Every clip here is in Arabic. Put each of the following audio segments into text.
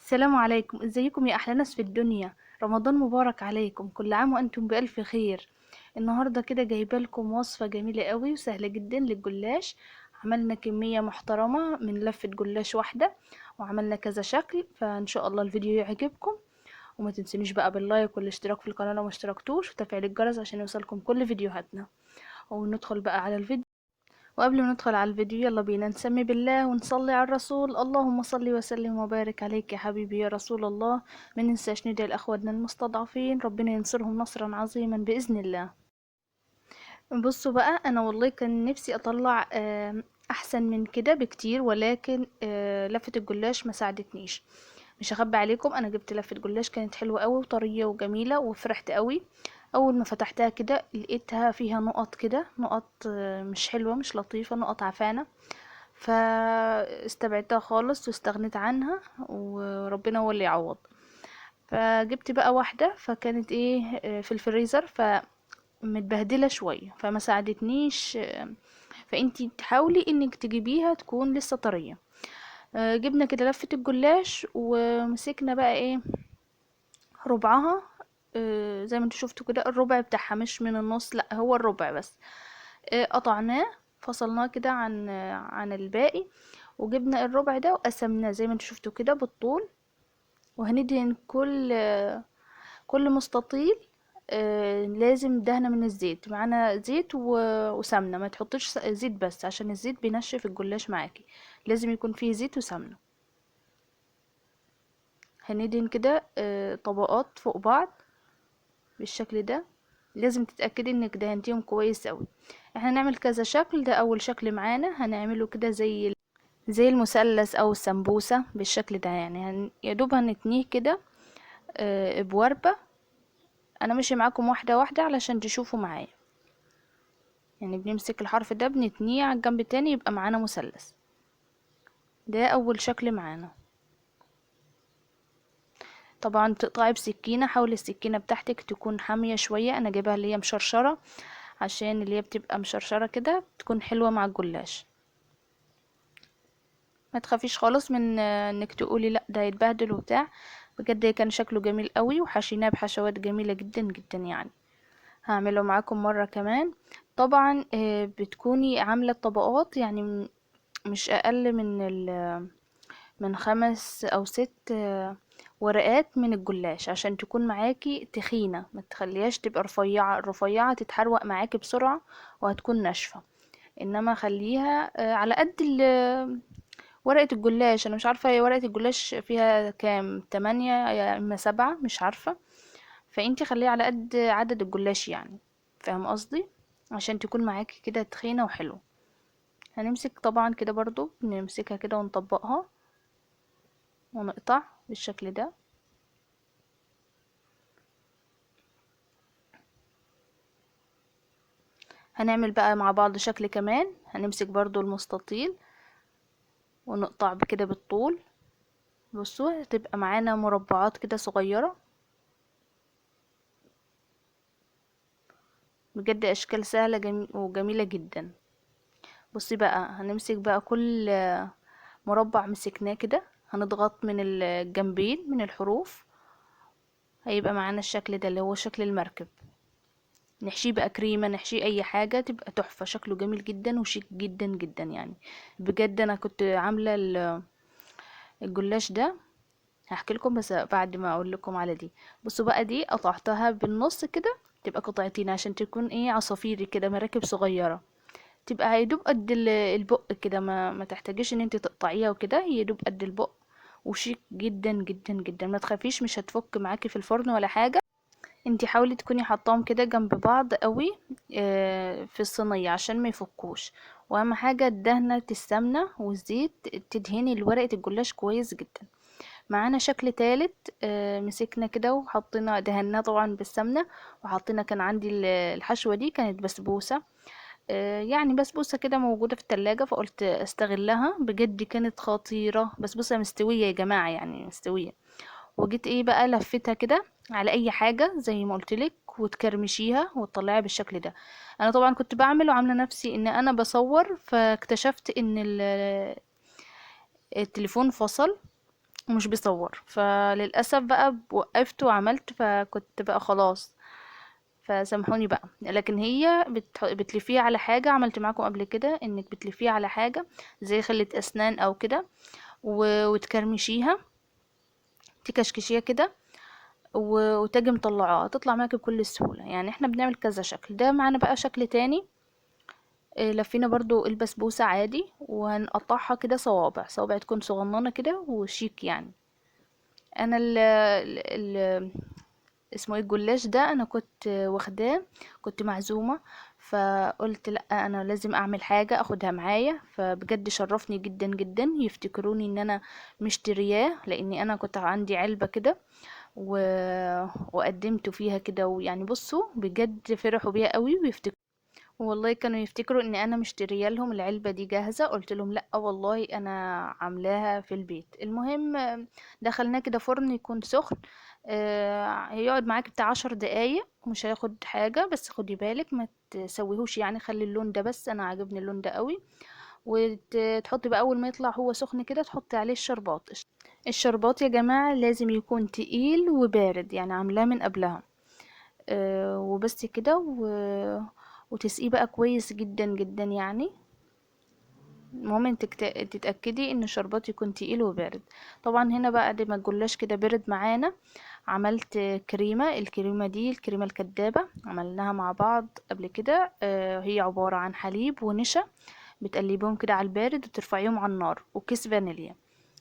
السلام عليكم، ازيكم يا احلى ناس في الدنيا؟ رمضان مبارك عليكم، كل عام وانتم بالف خير. النهارده كده جايبه لكم وصفه جميله قوي وسهله جدا للجلاش. عملنا كميه محترمه من لفه جلاش واحده، وعملنا كذا شكل، فان شاء الله الفيديو يعجبكم. وما تنسونيش بقى باللايك والاشتراك في القناه لو ما اشتركتوش، وتفعيل الجرس عشان يوصلكم كل فيديوهاتنا. وندخل بقى على الفيديو. وقبل ما ندخل على الفيديو يلا بينا نسمي بالله ونصلي على الرسول. اللهم صل وسلم وبارك عليك يا حبيبي يا رسول الله. ما ننساش ندعي لأخواتنا المستضعفين، ربنا ينصرهم نصرا عظيما بإذن الله. بصوا بقى، أنا والله كان نفسي أطلع أحسن من كده بكتير، ولكن لفة الجلاش ما ساعدتنيش. مش هخبي عليكم، انا جبت لفة جلاش كانت حلوة قوي وطرية وجميلة وفرحت قوي. اول ما فتحتها كده لقيتها فيها نقط كده، نقط مش حلوة مش لطيفة، نقط عفانة. فاستبعدتها خالص واستغنيت عنها، وربنا هو اللي يعوض. فجبت بقى واحدة، فكانت ايه في الفريزر، فمتبهدلة شوية فما ساعدتنيش. فانتي تحاولي انك تجيبيها تكون لسه طرية. جبنا كده لفة الجلاش ومسكنا بقى ايه ربعها. زي ما انتوا شفتوا كده الربع بتاعها، مش من النص، لا هو الربع بس. قطعناه، فصلناه كده عن الباقي. وجبنا الربع ده وقسمناه زي ما انتوا شفتوا كده بالطول. وهندهن كل مستطيل. لازم دهنة من الزيت، معانا زيت وسمنة. ما تحطيش زيت بس، عشان الزيت بينشف الجلاش معاكي. لازم يكون فيه زيت وسمنة. هندهن كده طبقات فوق بعض بالشكل ده. لازم تتأكدي انك دهنتيهم كويس اوي. احنا هنعمل كذا شكل، ده اول شكل معانا هنعمله كده زي المثلث او السمبوسة بالشكل ده. يعني يا دوب هنتنيه كده بوربة. انا ماشي معاكم واحدة واحدة علشان تشوفوا معايا. يعني بنمسك الحرف ده بنتنيه على الجنب التاني يبقى معانا مثلث. ده اول شكل معانا. طبعا تقطعي بسكينة، حاولي السكينة بتاعتك تكون حامية شوية. انا جايبها اللي هي مشرشرة، عشان اللي هي بتبقى مشرشرة كده تكون حلوة مع الجلاش. ما تخافيش خالص من انك تقولي لا ده هيتبهدل وبتاع. بجد كان شكله جميل قوي، وحشيناه بحشوات جميلة جدا جدا يعني. هعمله معاكم مرة كمان. طبعا بتكوني عاملة طبقات، يعني مش اقل من 5 او 6 ورقات من الجلاش، عشان تكون معاكي تخينة. ما تخليهاش تبقى رفيعة، الرفيعة تتحروق معاكي بسرعة وهتكون ناشفة. انما خليها على قد ورقة الجلاش. انا مش عارفة هي ورقة الجلاش فيها كام، 8 يا اما 7، مش عارفة. فانتي خليها على قد عدد الجلاش يعني. فاهم قصدي؟ عشان تكون معاكي كده تخينة وحلوة. هنمسك طبعا كده برضو، نمسكها كده ونطبقها ونقطع بالشكل ده. هنعمل بقى مع بعض شكل كمان. هنمسك برضو المستطيل ونقطع بكده بالطول. بصوا هتبقى معانا مربعات كده صغيرة. بجد اشكال سهلة وجميلة جدا. بصي بقى، هنمسك بقى كل مربع مسكناه كده، هنضغط من الجنبين من الحروف. هيبقى معانا الشكل ده اللي هو شكل المركب. نحشيه بقى كريمة، نحشيه اي حاجة تبقى تحفة. شكله جميل جدا وشيك جدا جدا يعني. بجد انا كنت عاملة الجلاش ده. هحكي لكم بس بعد ما اقول لكم على دي. بصوا بقى، دي قطعتها بالنص كده، تبقى قطعتين عشان تكون ايه عصافيري كده، مراكب صغيرة. تبقى هيدوب قد البق كده، ما تحتاجيش ان انت تقطعيها وكده، هي يدوب قد البق. وشيك جدا جدا جدا. ما تخافيش مش هتفك معاكي في الفرن ولا حاجة. انت حاولي تكوني حطاهم كده جنب بعض قوي في الصينية عشان ما يفكوش. واهم حاجة دهنة السمنة والزيت، تدهني ورقة الجلاش كويس جدا. معانا شكل تالت. مسكنا كده وحطينا دهناه طبعا بالسمنة. وحطينا، كان عندي الحشوة دي كانت بسبوسة. يعني بسبوسة كده موجودة في التلاجة، فقلت استغلها. بجد كانت خطيرة، بسبوسة مستوية يا جماعة، يعني مستوية. وجيت ايه بقى لفتها كده على اي حاجة زي ما قلتلك، وتكرمشيها وتطلعيها بالشكل ده. انا طبعا كنت بعمل وعاملة نفسي ان انا بصور، فاكتشفت ان التليفون فصل. ومش بيصور. فللاسف بقى وقفت وعملت، فكنت بقى خلاص، فسامحوني بقى. لكن هي بتلفيه على حاجة، عملت معاكم قبل كده انك بتلفيه على حاجة زي خلة اسنان او كده، وتكرمشيها، تكشكشيها كده، وتجي مطلعاها تطلع معاكي بكل سهولة. يعني احنا بنعمل كذا شكل. ده معانا بقى شكل تاني. لفينا برضو البسبوسة عادي، وهنقطعها كده صوابع، صوابع تكون صغننة كده وشيك يعني. انا ال اسمه ايه الجلاش ده، انا كنت واخداه، كنت معزومة، فقلت لا انا لازم اعمل حاجة اخدها معايا. فبجد شرفني جدا جدا، يفتكروني ان انا مشترياه، لاني انا كنت عندي علبة كده و... وقدمته فيها كده، ويعني بصوا بجد فرحوا بيها قوي، والله كانوا يفتكروا ان انا مشتريه لهم العلبه دي جاهزه. قلت لهم لا والله انا عاملاها في البيت. المهم دخلناه كده فرن يكون سخن. هيقعد معاك بتاع 10 دقايق، مش هياخد حاجه، بس خدي بالك ما تسويهوش يعني، خلي اللون ده بس، انا عجبني اللون ده قوي. وتحطي بقى اول ما يطلع هو سخن كده تحطي عليه الشربات. الشربات يا جماعه لازم يكون تقيل وبارد، يعني عاملاه من قبلها. وبس كده وتسقيه بقى كويس جدا جدا يعني. المهم انك تتأكدي ان الشربات يكون تقيل وبارد. طبعا هنا بقى بعد ما الجلاش كده برد معانا، عملت كريمة. الكريمة دي الكريمة الكدابة، عملناها مع بعض قبل كده. هي عبارة عن حليب ونشا، بتقلبيهم كده على البارد وترفعيهم على النار، وكيس فانيليا،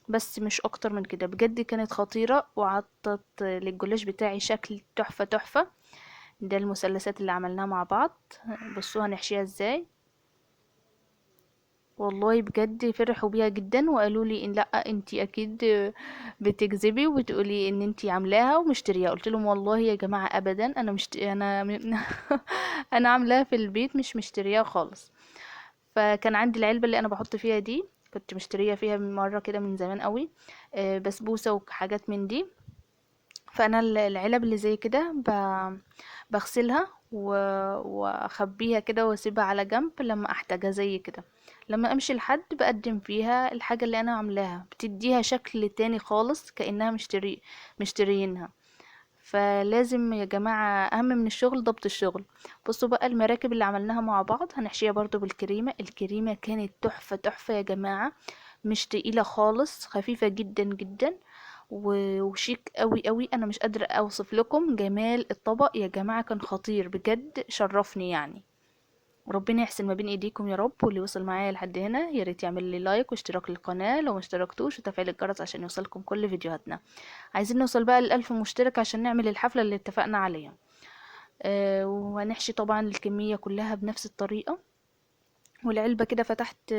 بس مش اكتر من كده. بجد كانت خطيرة، وعطت للجلاش بتاعي شكل تحفة تحفة. ده المثلثات اللي عملناها مع بعض. بصوا هنحشيها ازاي. والله بجد فرحوا بيها جدا، وقالوا لي ان لا انتي اكيد بتكذبي وبتقولي ان انتي عاملاها ومشتريها. قلت لهم والله يا جماعة ابدا، انا انا عاملاها في البيت، مش مشتريها خالص. فكان عندي العلبة اللي انا بحط فيها دي، كنت مشترية فيها من مرة كده من زمان قوي، بسبوسة وحاجات من دي. فانا العلب اللي زي كده بغسلها واخبيها كده واسيبها على جنب لما احتاجها زي كده. لما امشي لحد بقدم فيها الحاجة اللي انا عاملاها، بتديها شكل تاني خالص كأنها مشتريينها. فلازم يا جماعة اهم من الشغل ضبط الشغل. بصوا بقى المراكب اللي عملناها مع بعض هنحشيها برضو بالكريمة. الكريمة كانت تحفة تحفة يا جماعة، مش تقيلة خالص، خفيفة جدا جدا وشيك قوي قوي. انا مش قادرة اوصف لكم جمال الطبق يا جماعة، كان خطير بجد، شرفني يعني. ربنا يحسن ما بين ايديكم يا رب. واللي وصل معايا لحد هنا يا ريت يعمل لي لايك واشتراك للقناة لو ما اشتركتوش، وتفعيل الجرس عشان يوصلكم كل فيديوهاتنا. عايزين نوصل بقى ل1000 مشترك عشان نعمل الحفلة اللي اتفقنا عليها. وهنحشي طبعا الكمية كلها بنفس الطريقة. والعلبة كده فتحت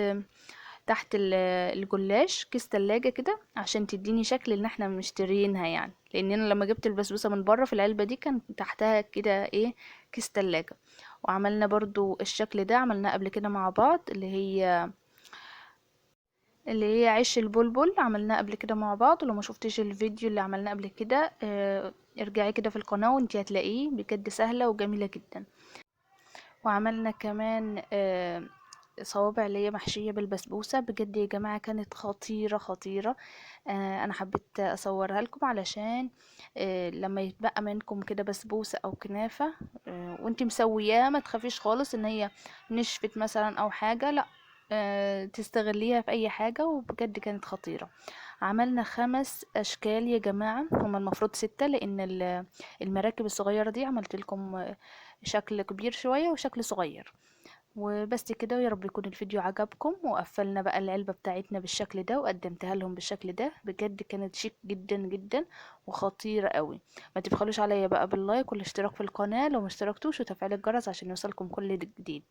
تحت الجلاش كيس تلاجة كده عشان تديني شكل ان احنا مشتريينها يعني، لان انا لما جبت البسبوسة من بره في العلبة دي كان تحتها كده ايه، كيس تلاجة. وعملنا برضو الشكل ده عملناه قبل كده مع بعض، اللي هي عيش البلبل، عملناه قبل كده مع بعض. ولو ما شفتيش الفيديو اللي عملناه قبل كده ارجعي كده في القناة وانتي هتلاقيه، بجد سهلة وجميلة جدا. وعملنا كمان صوابع اللي هي محشية بالبسبوسة. بجد يا جماعة كانت خطيرة خطيرة. انا حبيت اصورها لكم علشان لما يتبقى منكم كده بسبوسة او كنافة وانتي مسوياه، ما تخافيش خالص ان هي نشفت مثلا او حاجة، لا، تستغليها في اي حاجة. وبجد كانت خطيرة. عملنا 5 اشكال يا جماعة، هما المفروض 6 لان المراكب الصغيرة دي عملت لكم شكل كبير شوية وشكل صغير. وبس كده، ويا رب يكون الفيديو عجبكم. وقفلنا بقى العلبة بتاعتنا بالشكل ده وقدمتها لهم بالشكل ده. بجد كانت شيك جدا جدا وخطيرة قوي. ما تبخلوش عليا بقى باللايك والاشتراك في القناة لو ما اشتركتوش، وتفعيل الجرس عشان يوصلكم كل جديد.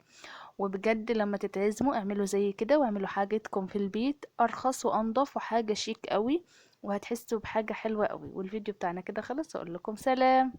وبجد لما تتعزموا اعملوا زي كده، واعملوا حاجتكم في البيت ارخص وانضف وحاجة شيك قوي، وهتحسوا بحاجة حلوة قوي. والفيديو بتاعنا كده خلص، اقول لكم سلام.